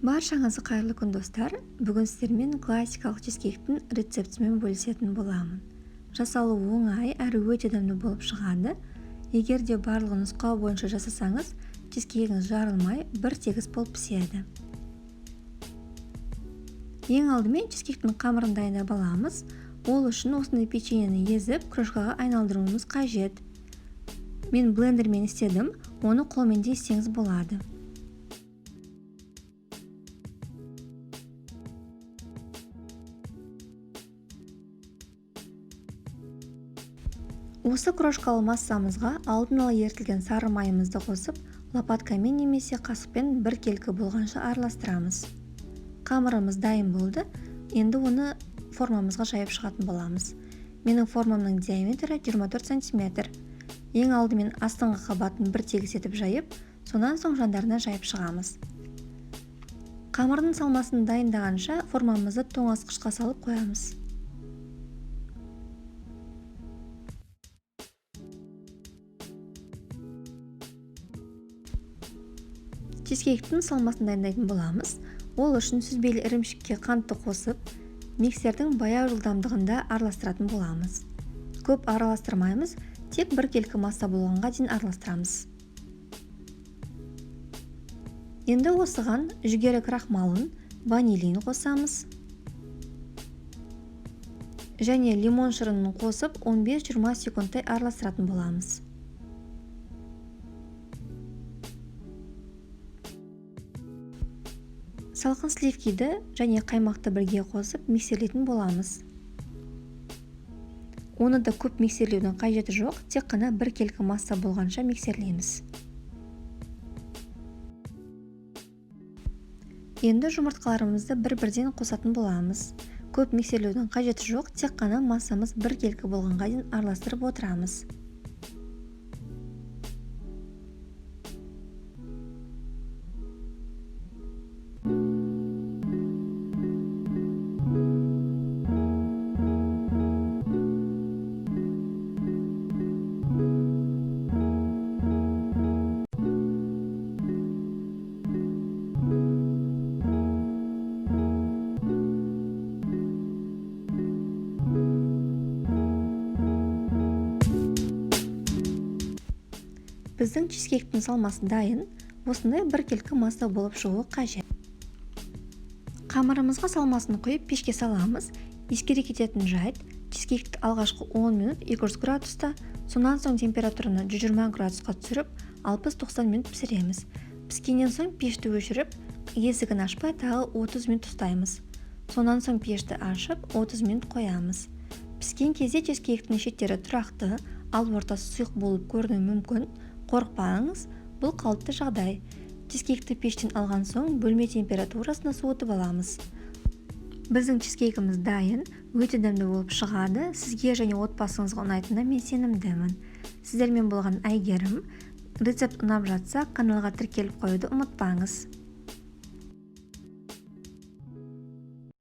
Баршаңызға қайырлы күн достар. Бүгін сіздермен классикалық чизкейктің рецептімен бөлісетін боламын. Жасалу оңай әрі өте дәмді болып шығады. Егер де барлығы нұсқау бойынша жасасаңыз, чизкейгіңіз жарылмай, бір тегіс болып піседі. Ең алдымен чизкейктің қамырын дайындап аламыз. Ол үшін осындай печеньені езіп, кружкаға айналдыруымыз қажет. Мен блендермен істедім, оны қолмен де істеңіз болады. Осы крошкалы массамызға алдын ала ерітілген сары майымызды қосып, лопаткамен немесе қасықпен бір келкі болғанша араластырамыз. Қамырымыз дайын болды. Енді оны формамызға жайып шығатын боламыз. Менің формамның диаметрі 24 см. Ең алдымен астыңғы қабатын бір тегіс етіп жайып, сонан соң жандарына жайып шығамыз. Қамырдың салмасын дайындағанша формамызды тоңазытқышқа салып қоямыз. Чизкейктің салмасын дайындайтын боламыз. Ол үшін сүзбелі ірімшікке қантты қосып, миксердің баяу жылдамдығында араластыратын боламыз. Көп араластырмаймыз, тек бір келкі масса болғанға дейін араластырамыз. Енді осыған жүгері крахмалын, ванилин қосамыз. Және лимон шырынын қосып 15-20 секундтай араластыратын боламыз. Салқын сливкиді және қаймақты бірге қосып миксерлейтін боламыз. Оны да көп миксерлеудің қажеті жоқ, тек қана бір келкі масса болғанша миксерлейміз. Енді жұмыртқаларымызды бір-бірден қосатын боламыз. Көп миксерлеудің қажеті жоқ, тек қана массамыз бір келкі болғанға дейін араластырып отырамыз. Біздің чизкейктің салмасы дайын, осындай бір келкі масса болып шығуы қажет. Қамырымызға салмасын құйып пешке саламыз. Ескере кететін жайт, чизкейкті алғашқы 10 минут 200 градуста, сонан соң температураны 120 градусқа түсіріп, 60-90 минут пісіреміз. Піскеннен соң пешті өшіріп, есігін ашпай тағы 30 минут ұстаймыз. Сонан соң пешті ашып, 30 минут қоямыз. Піскен кезде чизкейктің шеттері тұрақты, ал ортасы сұйық болып көрінуі мүмкін. Қорықпаңыз, бұл қалыпты жағдай. Чизкейкті пештен алған соң бөлме температурасына суытып аламыз. Біздің чизкейкіміз дайын, өте дәмді болып шығады. Сізге және отбасыңызға ұнайтынына мен сенімдімін. Сіздермен болған Әйгерім. Рецепт ұнап жатса, каналға тіркеліп қоюды ұмытпаңыз.